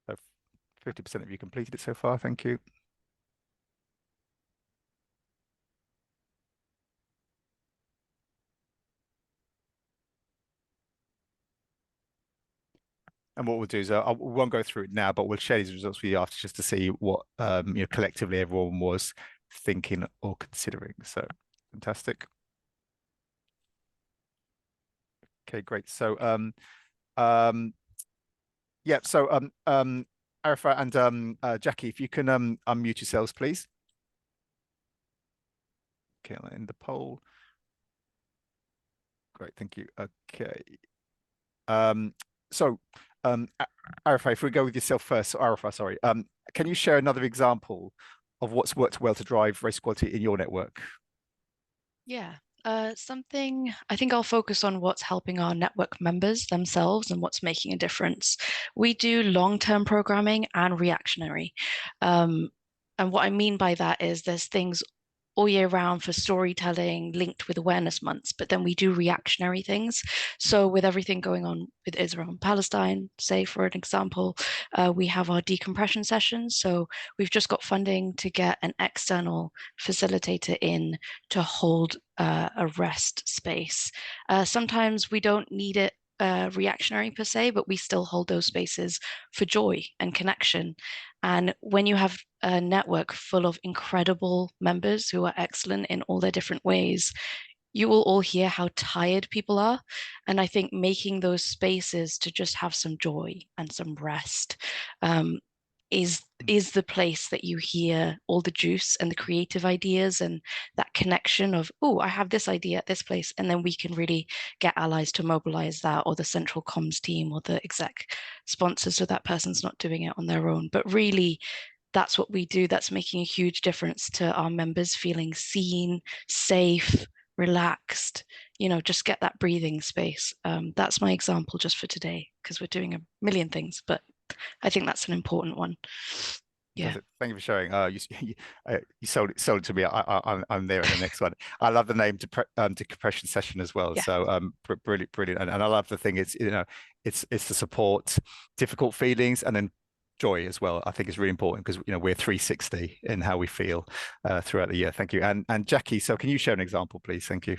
So 50% of you completed it so far. Thank you. And what we'll do is we won't go through it now, but we'll share these results with you after just to see what collectively everyone was thinking or considering. So fantastic. Okay, great. So yeah, so Arifa and Jackie, if you can unmute yourselves, please. Okay, I'll end the poll. Great, thank you. Okay. So Arifa, if we go with yourself first, so Arifa, sorry. Can you share another example of what's worked well to drive race equality in your network? Yeah. Something, I think I'll focus on what's helping our network members themselves and what's making a difference. We do long-term programming and reactionary. And what I mean by that is there's things all year round for storytelling linked with awareness months, but then we do reactionary things. So with everything going on with Israel and Palestine, say for an example, we have our decompression sessions. So we've just got funding to get an external facilitator in to hold a rest space. Sometimes we don't need it reactionary per se, but we still hold those spaces for joy and connection. And when you have a network full of incredible members who are excellent in all their different ways, you will all hear how tired people are. And I think making those spaces to just have some joy and some rest is the place that you hear all the juice and the creative ideas and that connection of, oh, I have this idea at this place, and then we can really get allies to mobilize that, or the central comms team or the exec sponsors, so that person's not doing it on their own. But really, that's what we do. That's making a huge difference to our members feeling seen, safe, relaxed, just get that breathing space. That's my example just for today, because we're doing a million things, but I think that's an important one. Yeah. Thank you for sharing. You sold it to me. I'm there in the next one. I love the name decompression session as well. Yeah. So brilliant. And I love the thing. It's it's to support difficult feelings and then joy as well. I think it's really important because we're 360 in how we feel throughout the year. Thank you. And Jackie, so can you share an example, please? Thank you.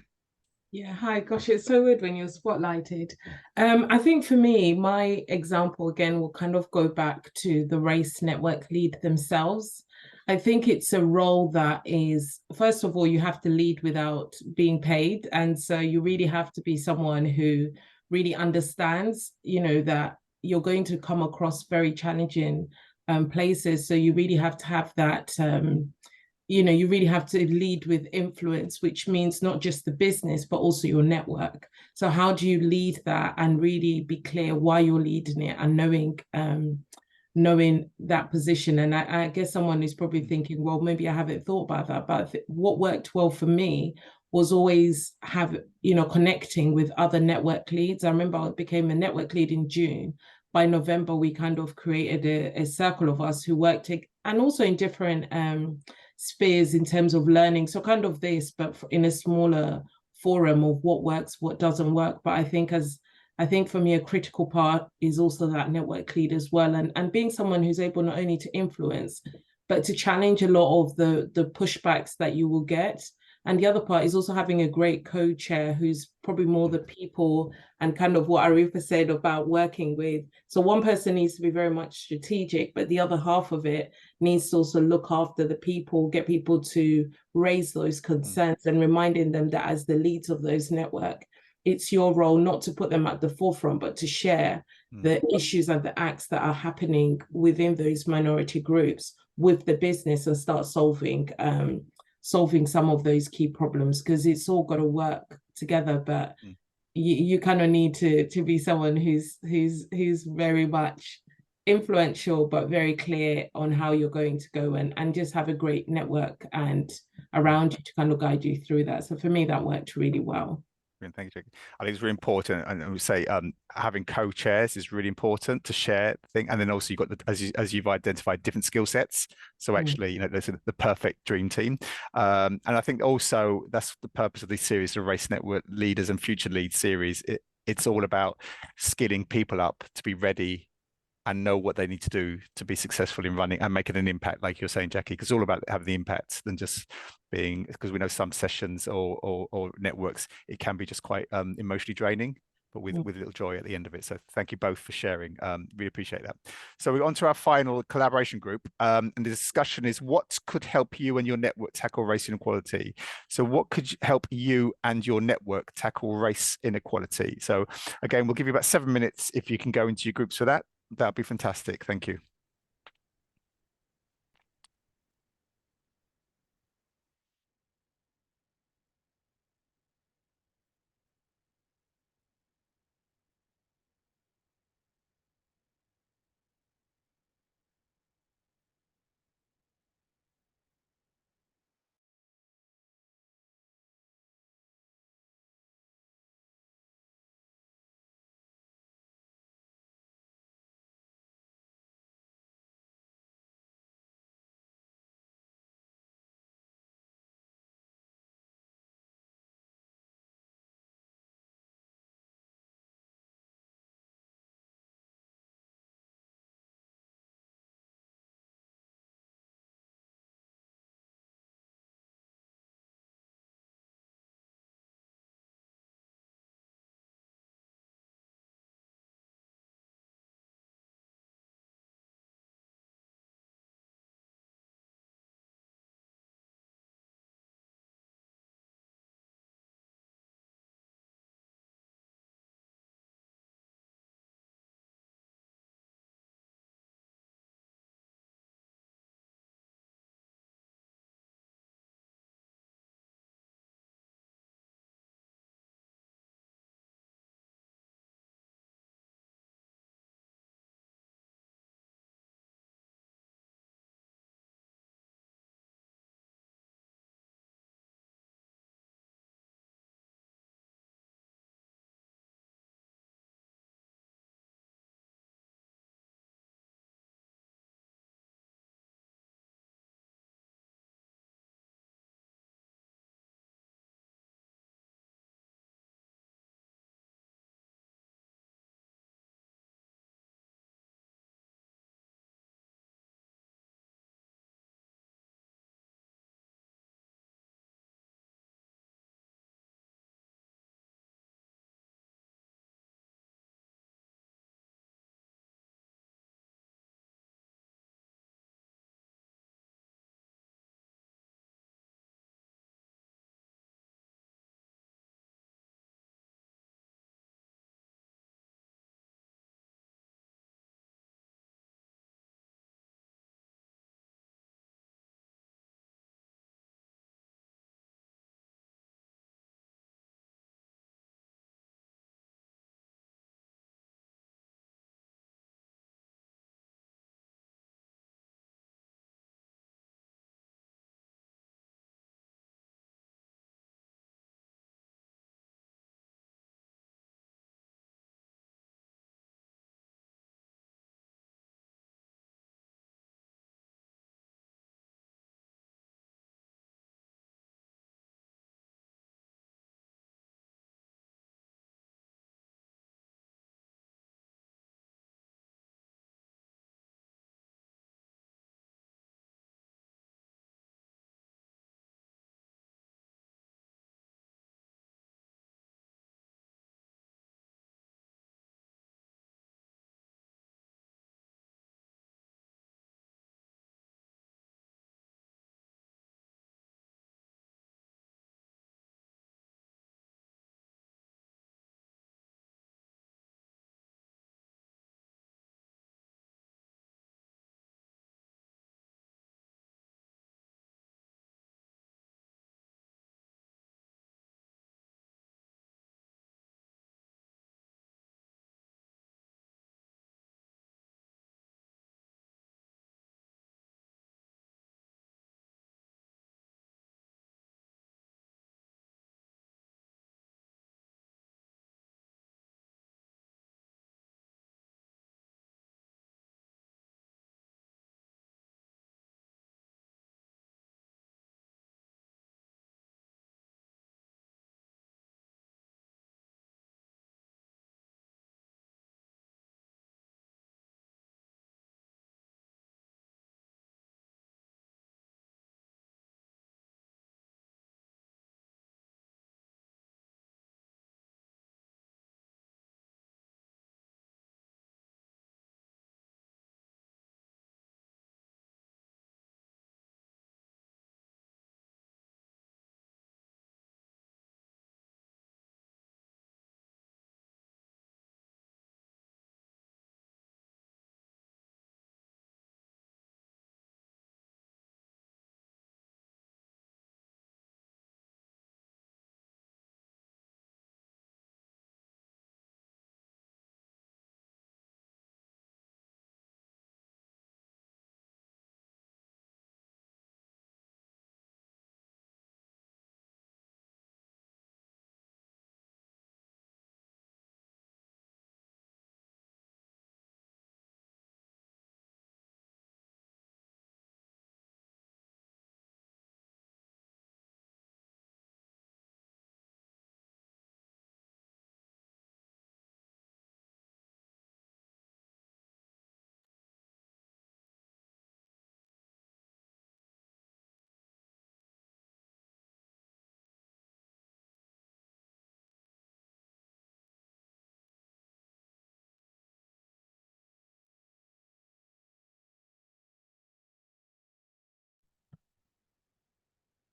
Yeah, hi. Gosh, it's so weird when you're spotlighted. I think for me, my example again will kind of go back to the race network lead themselves. I think it's a role that is, first of all, you have to lead without being paid. And so you really have to be someone who really understands, that you're going to come across very challenging places. So you really have to have that you really have to lead with influence, which means not just the business, but also your network. So how do you lead that and really be clear why you're leading it and knowing that position? And I guess someone is probably thinking, well, maybe I haven't thought about that, but what worked well for me was always connecting with other network leads. I remember I became a network lead in June. By November, we kind of created a circle of us who worked and also in different spheres in terms of learning. So kind of this, but in a smaller forum of what works, what doesn't work. But I think for me, a critical part is also that network lead as well. And being someone who's able not only to influence, but to challenge a lot of the pushbacks that you will get. And the other part is also having a great co-chair who's probably more the people and kind of what Arifa said about working with. So one person needs to be very much strategic, but the other half of it needs to also look after the people, get people to raise those concerns and reminding them that as the leads of those network, it's your role not to put them at the forefront, but to share the issues and the acts that are happening within those minority groups with the business and start solving some of those key problems, because it's all got to work together. But you kind of need to be someone who's very much influential, but very clear on how you're going to go and just have a great network and around you to kind of guide you through that. So for me, that worked really well. Thank you, Jackie. I think it's really important, and I would say having co-chairs is really important to share thing, and then also you've got as you've identified different skill sets. So actually, there's the perfect dream team, and I think also that's the purpose of this series, the Race Network Leaders and Future Lead series. It's all about skilling people up to be ready and know what they need to do to be successful in running and making an impact, like you're saying, Jackie, because it's all about having the impact than just being, because we know some sessions or networks, it can be just quite emotionally draining, but with a little joy at the end of it. So thank you both for sharing. Really appreciate that. So we're on to our final collaboration group. And the discussion is what could help you and your network tackle race inequality? So what could help you and your network tackle race inequality? So again, we'll give you about 7 minutes if you can go into your groups for that. That'd be fantastic. Thank you.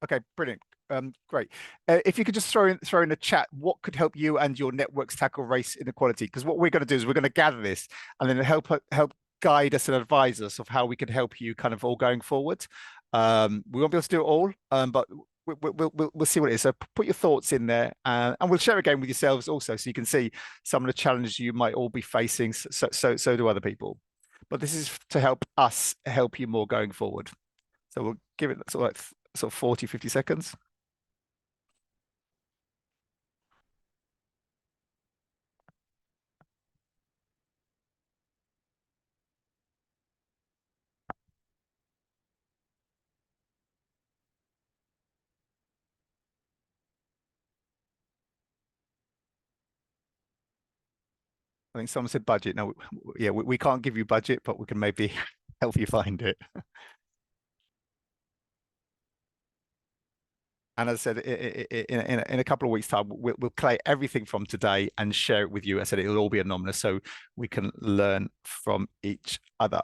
Okay, brilliant. Great. If you could just throw in the chat, what could help you and your networks tackle race inequality? Because what we're going to do is we're going to gather this and then help guide us and advise us of how we can help you kind of all going forward. We won't be able to do it all, but we'll see what it is. So put your thoughts in there, and we'll share again with yourselves also, so you can see some of the challenges you might all be facing. So do other people. But this is to help us help you more going forward. So we'll give it sort of 40, 50 seconds. I think someone said budget. No, yeah, we can't give you budget, but we can maybe help you find it. And as I said, in a couple of weeks' time, we'll collate everything from today and share it with you. I said it'll all be anonymous, so we can learn from each other.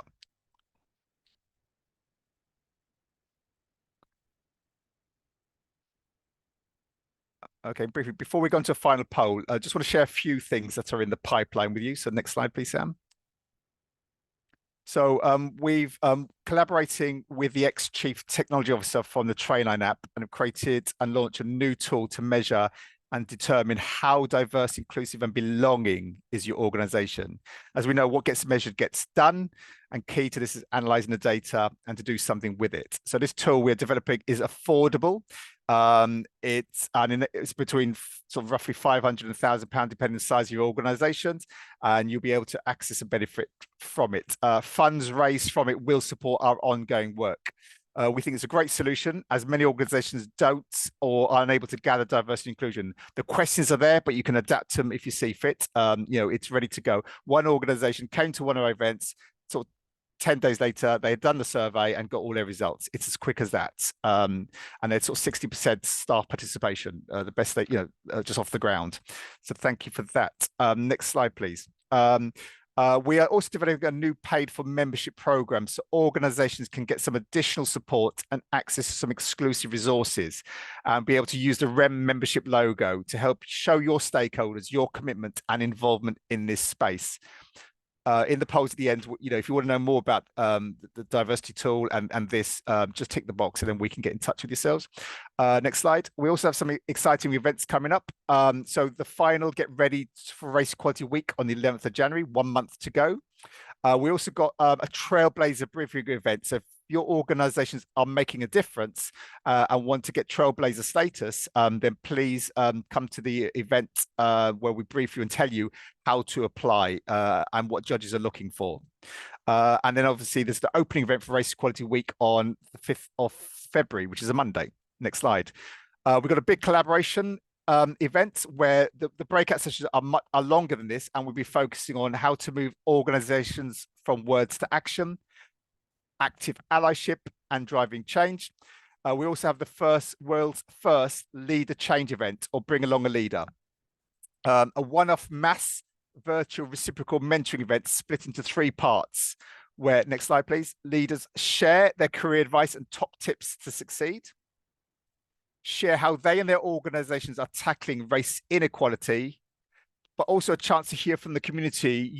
Okay, briefly, before we go into a final poll, I just want to share a few things that are in the pipeline with you. So next slide, please, Sam. So we've collaborating with the ex-chief technology officer from the Trainline app and have created and launched a new tool to measure and determine how diverse, inclusive and belonging is your organization. As we know, what gets measured gets done, and key to this is analyzing the data and to do something with it. So this tool we're developing is affordable. It's between sort of roughly 500 and £1,000, depending on the size of your organizations, and you'll be able to access and benefit from it. Funds raised from it will support our ongoing work. We think it's a great solution, as many organizations don't or are unable to gather diversity and inclusion. The questions are there, but you can adapt them if you see fit. It's ready to go. One organization came to one of our events, sort of 10 days later, they had done the survey and got all their results. It's as quick as that. And it's sort of 60% staff participation, the best they, just off the ground. So thank you for that. Next slide, please. We are also developing a new paid for membership program, so organizations can get some additional support and access to some exclusive resources and be able to use the REM membership logo to help show your stakeholders your commitment and involvement in this space. In the polls at the end, if you want to know more about the diversity tool and this, just tick the box and then we can get in touch with yourselves. Next slide. We also have some exciting events coming up. So the final Get Ready for Race Equality Week on the 11th of January, 1 month to go. We also got a Trailblazer briefing event. So if your organizations are making a difference and want to get Trailblazer status, then please come to the event where we brief you and tell you how to apply and what judges are looking for. And then obviously there's the opening event for Race Equality Week on the 5th of February, which is a Monday. Next slide. We've got a big collaboration event where the breakout sessions are longer than this, and we'll be focusing on how to move organizations from words to action, active allyship and driving change. We also have the world's first leader change event, or bring along a leader. A one-off mass virtual reciprocal mentoring event split into 3 parts, where, next slide please, leaders share their career advice and top tips to succeed, share how they and their organizations are tackling race inequality, but also a chance to hear from the community,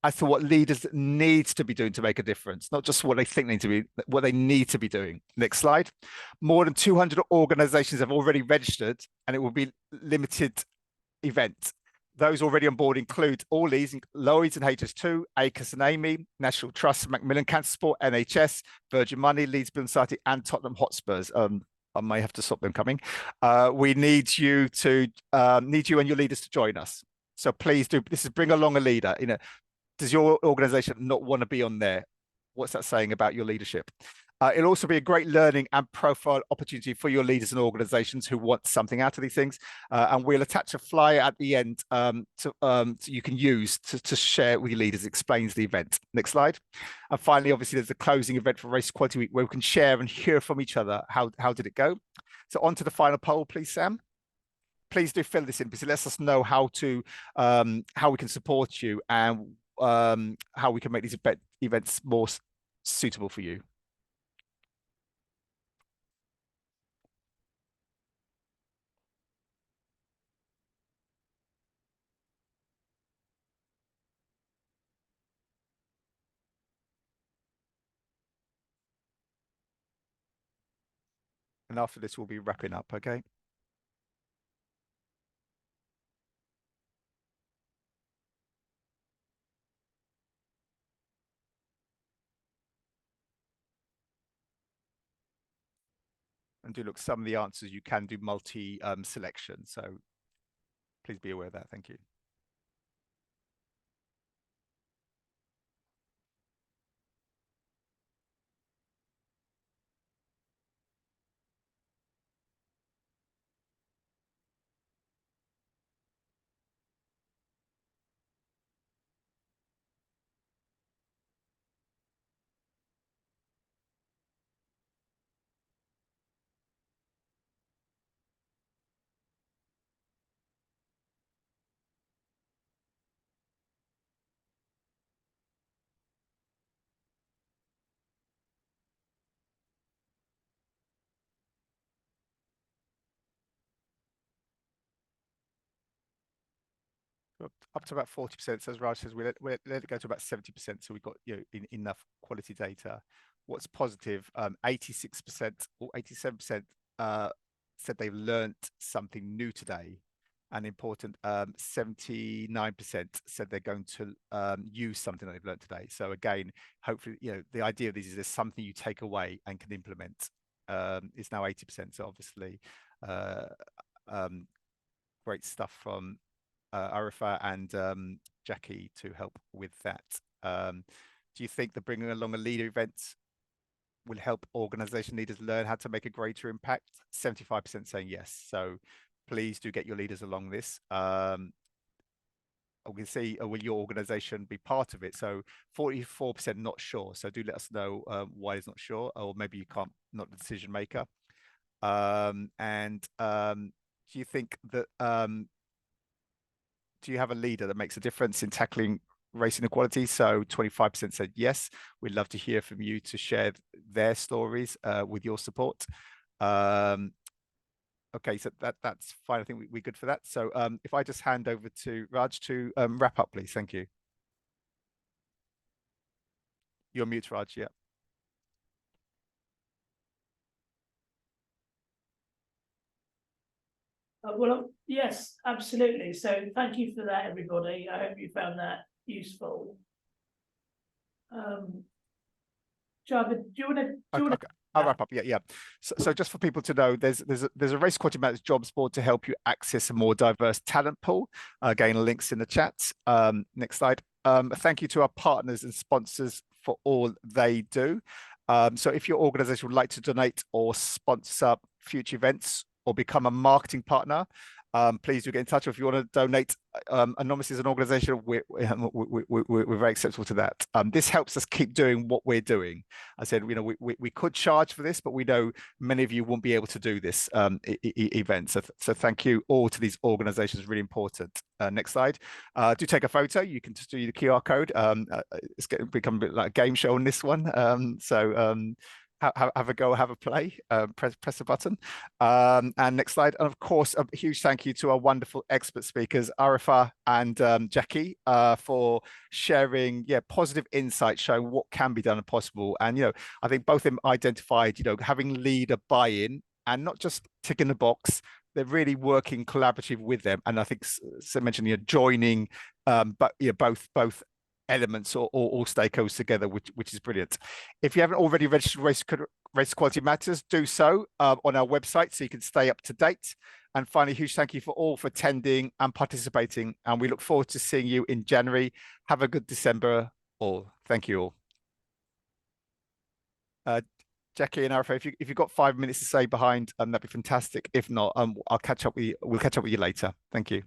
as to what leaders need to be doing to make a difference, not just what they think they need to be, what they need to be doing. Next slide. More than 200 organizations have already registered, and it will be limited event. Those already on board include all these: Lloyds and HS2, ACUS and Amy, National Trust, Macmillan Cancer Support, NHS, Virgin Money, Leeds Building Society, and Tottenham Hotspurs. I may have to stop them coming. We need you and your leaders to join us. So please do. This is bring along a leader. Does your organization not want to be on there? What's that saying about your leadership? It'll also be a great learning and profile opportunity for your leaders and organizations who want something out of these things. And we'll attach a flyer at the end so you can use to share with your leaders. It explains the event. Next slide. And finally, obviously, there's the closing event for Race Equality Week, where we can share and hear from each other. How did it go? So on to the final poll, please, Sam. Please do fill this in, because it lets us know how we can support you and how we can make these events more suitable for you. and after this, we'll be wrapping up, okay? And do look, some of the answers you can do multi selection, so please be aware of that. Thank you. Up to about 40%. So as Raj says, we let it go to about 70%. So we've got enough quality data. What's positive? 86% or 87% said they've learned something new today. And important, 79% said they're going to use something that they've learned today. So again, hopefully, the idea of these is there's something you take away and can implement. It's now 80%. So obviously, great stuff from Arifa and Jackie to help with that. Do you think that bringing along a leader event will help organization leaders learn how to make a greater impact? 75% saying yes. So please do get your leaders along this. We can see, will your organization be part of it? So 44% not sure. So do let us know why it's not sure, or maybe you can't, not the decision maker. Do you think that do you have a leader that makes a difference in tackling race inequality? So 25% said yes. We'd love to hear from you to share their stories with your support. Okay, so that's fine. I think we're good for that. So if I just hand over to Raj to wrap up, please. Thank you. You're mute, Raj. Yeah. Well, yes, absolutely. So thank you for that, everybody. I hope you found that useful. Javed, do you want to? I'll wrap up. Yeah. So just for people to know, there's a Race Equality Matters jobs board to help you access a more diverse talent pool. Again, links in the chat. Next slide. Thank you to our partners and sponsors for all they do. So if your organization would like to donate or sponsor future events or become a marketing partner, please do get in touch. If you want to donate anonymously as an organization, we're very acceptable to that. This helps us keep doing what we're doing. I said, we could charge for this, but we know many of you won't be able to do this event. So thank you all to these organizations, really important. Next slide. Do take a photo. You can just do the QR code. It's become a bit like a game show on this one. Have a go, have a play, press a button. And next slide. And of course, a huge thank you to our wonderful expert speakers, Arifa and Jackie, for sharing positive insights, showing what can be done and possible. And I think both of them identified having leader buy-in and not just ticking the box. They're really working collaboratively with them. And I think so mentioned joining but both elements or all stakeholders together, which is brilliant. If you haven't already registered Race Equality Matters, do so on our website so you can stay up to date. And finally, huge thank you for attending and participating. And we look forward to seeing you in January. Have a good December all. Thank you all. Jackie and Arifa, if you've got 5 minutes to stay behind, that'd be fantastic. If not, we'll catch up with you later. Thank you.